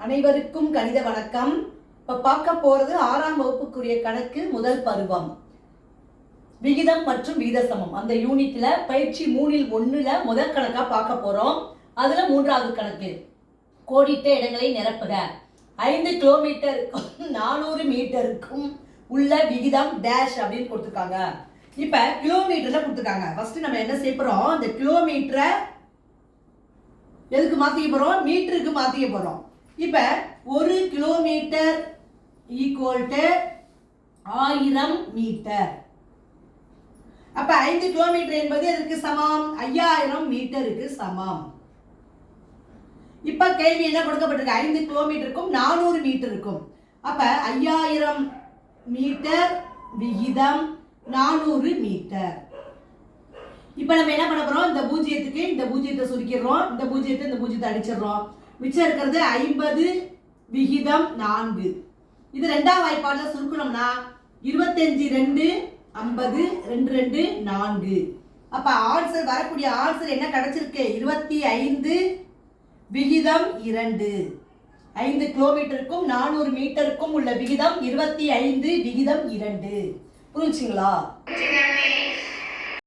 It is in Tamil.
அனைவருக்கும் கணித வணக்கம். இப்ப பார்க்க போறது 6ஆம் வகுப்புக்குரிய கணக்கு முதல் பருவம் விகிதம் மற்றும் விகித சமம். அந்த யூனிட்ல பயிற்சி 3ல் 1ல முதல் கணக்கா பார்க்க போறோம். அதுல 3வது கணக்கு கோடிட்ட இடங்களை நிரப்புக. 5 கிலோமீட்டருக்கும் 400 மீட்டருக்கும் உள்ள விகிதம் டேஷ் அப்படின்னு கொடுத்துருக்காங்க. இப்ப கிலோமீட்டர்ல கொடுத்துருக்காங்க. ஃபர்ஸ்ட் நம்ம என்ன செய்ய போறோம், இந்த கிலோமீட்டரை எதுக்கு மாத்திக்க போறோம், மீட்டருக்கு மாத்திக்க போறோம். இப்ப 1 கிலோமீட்டர் ஈக்குவல் டு 1000 மீட்டர். அப்ப 5 கிலோமீட்டர் என்பது எதற்கு சமம், 5000 மீட்டருக்கு சமம். இப்ப கேள்வி என்ன கொடுக்கப்பட்டிருக்கு, 5 கிலோமீட்டருக்கும் 400 மீட்டருக்கும். அப்ப 5000 மீட்டர் விகிதம் 400 மீட்டர். இப்ப நம்ம என்ன பண்ண போறோம், இந்த பூஜ்ஜியத்துக்கு இந்த பூஜ்ஜியத்தை சுருக்கிடுறோம், இந்த பூஜ்ஜியத்தை இந்த பூஜ்ஜியத்தை அடிச்சிடுறோம். மிச்சம் இருக்கிறது 50 விகிதம் 4. இது ரெண்டாம் வாய்ப்பாடுல சுருக்கணும்னா 25 2 50 2 2 4. அப்ப ஆன்சர் வரக்கூடிய ஆன்சர் என்ன கிடைச்சிருக்கு, 25 விகிதம் 2. 5 கிலோமீட்டருக்கும் 400 மீட்டருக்கும் உள்ள விகிதம் 25 விகிதம் 2. புரிஞ்சுங்களா?